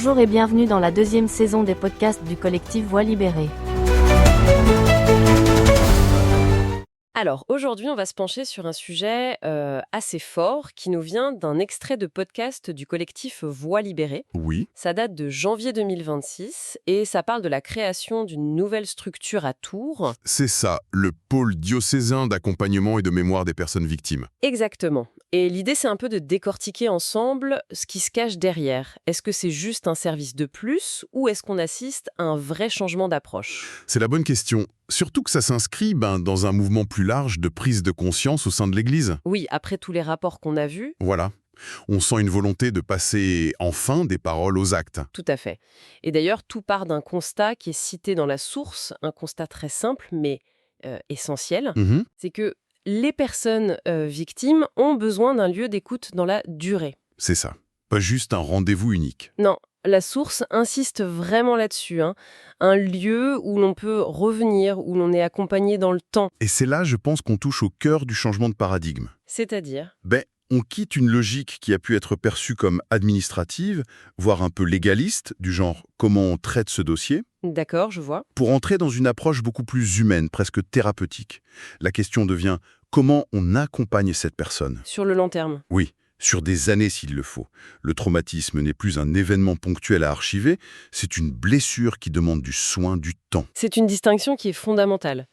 Bonjour et bienvenue dans la deuxième saison des podcasts du collectif Voix libérée. Alors, aujourd'hui, on va se pencher sur un sujet assez fort qui nous vient d'un extrait de podcast du collectif Voix libérée. Oui, Ça date de janvier 2026 et ça parle de la création d'une nouvelle structure à Tours. c'est ça, le pôle diocésain d'accompagnement et de mémoire des personnes victimes. Exactement. Et l'idée, c'est un peu de décortiquer ensemble ce qui se cache derrière. Est-ce que c'est juste un service de plus ou est-ce qu'on assiste à un vrai changement d'approche ? C'est la bonne question, surtout que ça s'inscrit dans un mouvement plus large de prise de conscience au sein de l'Église. Oui, après tous les rapports qu'on a vus, Voilà, on sent une volonté de passer enfin des paroles aux actes. tout à fait. Et d'ailleurs, tout part d'un constat qui est cité dans la source, un constat très simple mais essentiel. Mhm, C'est que les personnes victimes ont besoin d'un lieu d'écoute dans la durée. c'est ça, pas juste un rendez-vous unique. Non, la source insiste vraiment là-dessus, hein. Un lieu où l'on peut revenir, où l'on est accompagné dans le temps. Et c'est là, je pense, qu'on touche au cœur du changement de paradigme. C'est-à-dire, On quitte une logique qui a pu être perçue comme administrative, voire un peu légaliste, du genre comment on traite ce dossier, d'accord, je vois. pour entrer dans une approche beaucoup plus humaine, presque thérapeutique. La question devient comment on accompagne cette personne. Sur le long terme. Oui, sur des années s'il le faut. Le traumatisme n'est plus un événement ponctuel à archiver, c'est une blessure qui demande du soin, du temps. C'est une distinction qui est fondamentale.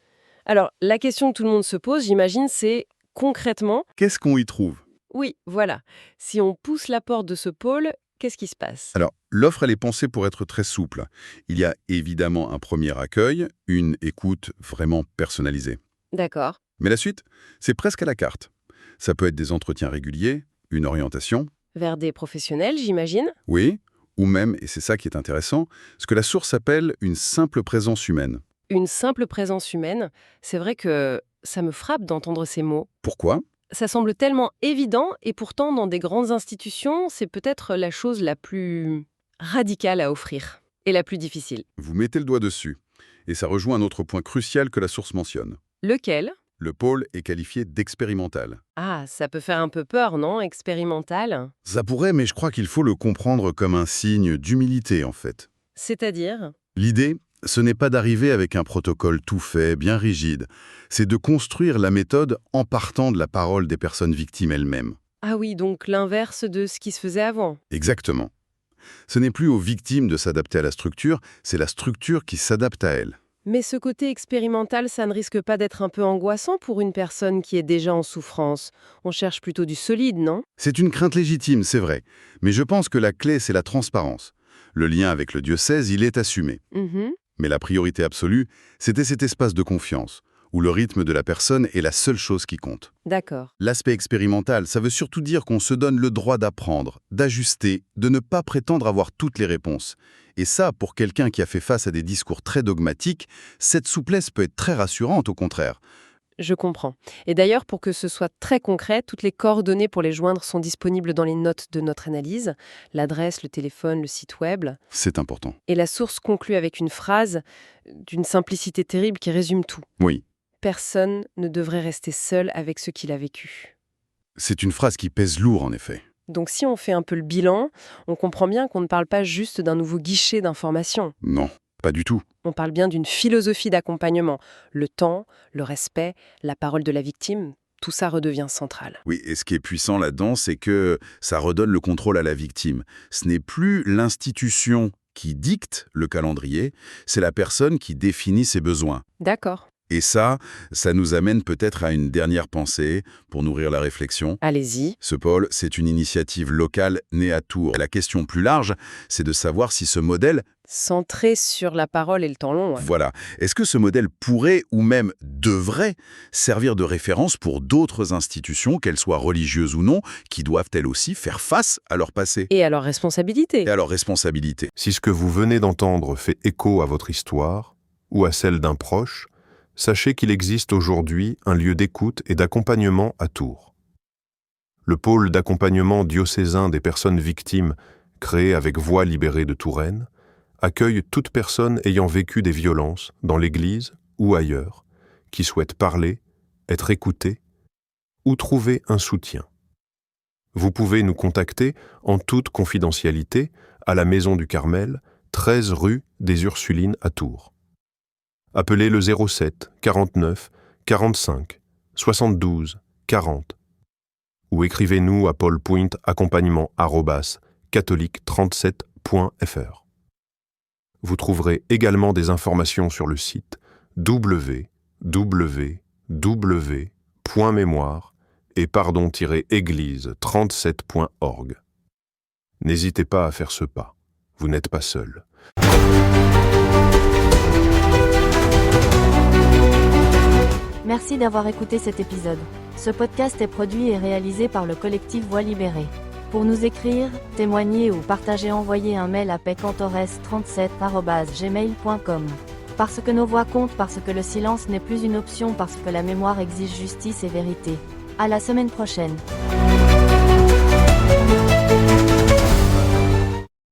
Alors, la question que tout le monde se pose, j'imagine, c'est concrètement, Qu'est-ce qu'on y trouve? oui, voilà, si on pousse la porte de ce pôle, qu'est-ce qui se passe ? Alors, l'offre, elle est pensée pour être très souple. Il y a évidemment un premier accueil, une écoute vraiment personnalisée. D'accord. Mais la suite, c'est presque à la carte. Ça peut être des entretiens réguliers, une orientation, Vers des professionnels, j'imagine ? oui, ou même, et c'est ça qui est intéressant, ce que la source appelle une simple présence humaine. Une simple présence humaine, c'est vrai que ça me frappe d'entendre ces mots. Pourquoi? Ça semble tellement évident et pourtant dans des grandes institutions, c'est peut-être la chose la plus radicale à offrir et la plus difficile. Vous mettez le doigt dessus. Et ça rejoint un autre point crucial que la source mentionne. Lequel ? Le pôle est qualifié d'expérimental. Ah, ça peut faire un peu peur, non ? Expérimental ? Ça pourrait, mais je crois qu'il faut le comprendre comme un signe d'humilité, en fait. C'est-à-dire ? L'idée, ce n'est pas d'arriver avec un protocole tout fait, bien rigide. C'est de construire la méthode en partant de la parole des personnes victimes elles-mêmes. Ah oui, donc l'inverse de ce qui se faisait avant. Exactement. Ce n'est plus aux victimes de s'adapter à la structure, c'est la structure qui s'adapte à elles. Mais ce côté expérimental, ça ne risque pas d'être un peu angoissant pour une personne qui est déjà en souffrance. On cherche plutôt du solide, non ? C'est une crainte légitime, c'est vrai. Mais je pense que la clé, c'est la transparence. Le lien avec le diocèse, il est assumé. Mhm. Mais la priorité absolue, c'était cet espace de confiance, où le rythme de la personne est la seule chose qui compte. D'accord. L'aspect expérimental, ça veut surtout dire qu'on se donne le droit d'apprendre, d'ajuster, de ne pas prétendre avoir toutes les réponses. Et ça, pour quelqu'un qui a fait face à des discours très dogmatiques, cette souplesse peut être très rassurante, au contraire. Je comprends. Et d'ailleurs, pour que ce soit très concret, toutes les coordonnées pour les joindre sont disponibles dans les notes de notre analyse, l'adresse, le téléphone, le site web. C'est important. Et la source conclut avec une phrase d'une simplicité terrible qui résume tout. Oui, Personne ne devrait rester seul avec ce qu'il a vécu. c'est une phrase qui pèse lourd, en effet. Donc si on fait un peu le bilan, on comprend bien qu'on ne parle pas juste d'un nouveau guichet d'information. Non, pas du tout. On parle bien d'une philosophie d'accompagnement. Le temps, le respect, la parole de la victime, tout ça redevient central. Oui, et ce qui est puissant là-dedans, c'est que ça redonne le contrôle à la victime. Ce n'est plus l'institution qui dicte le calendrier, c'est la personne qui définit ses besoins. D'accord. Et ça nous amène peut-être à une dernière pensée pour nourrir la réflexion. Allez-y. Ce pôle, c'est une initiative locale née à Tours. La question plus large, c'est de savoir si ce modèle, Centré sur la parole et le temps long. Ouais. voilà, est-ce que ce modèle pourrait ou même devrait servir de référence pour d'autres institutions, qu'elles soient religieuses ou non, qui doivent elles aussi faire face à leur passé Et à leur responsabilité. et à leurs responsabilités. Si ce que vous venez d'entendre fait écho à votre histoire ou à celle d'un proche, sachez qu'il existe aujourd'hui un lieu d'écoute et d'accompagnement à Tours. Le pôle d'accompagnement diocésain des personnes victimes, créé avec Voix libérée de Touraine, accueille toute personne ayant vécu des violences dans l'Église ou ailleurs, qui souhaite parler, être écoutée ou trouver un soutien. Vous pouvez nous contacter en toute confidentialité à la Maison du Carmel, 13 rue des Ursulines à Tours. Appelez le 07 49 45 72 40 ou écrivez-nous à paulpoint-accompagnement@catholique37.fr. Vous trouverez également des informations sur le site www.mémoire et pardon-église37.org. N'hésitez pas à faire ce pas. Vous n'êtes pas seul. Merci d'avoir écouté cet épisode. Ce podcast est produit et réalisé par le collectif Voix libérée. Pour nous écrire, témoigner ou partager, envoyez un mail à pecantores37@gmail.com. Parce que nos voix comptent, parce que le silence n'est plus une option, parce que la mémoire exige justice et vérité. À la semaine prochaine.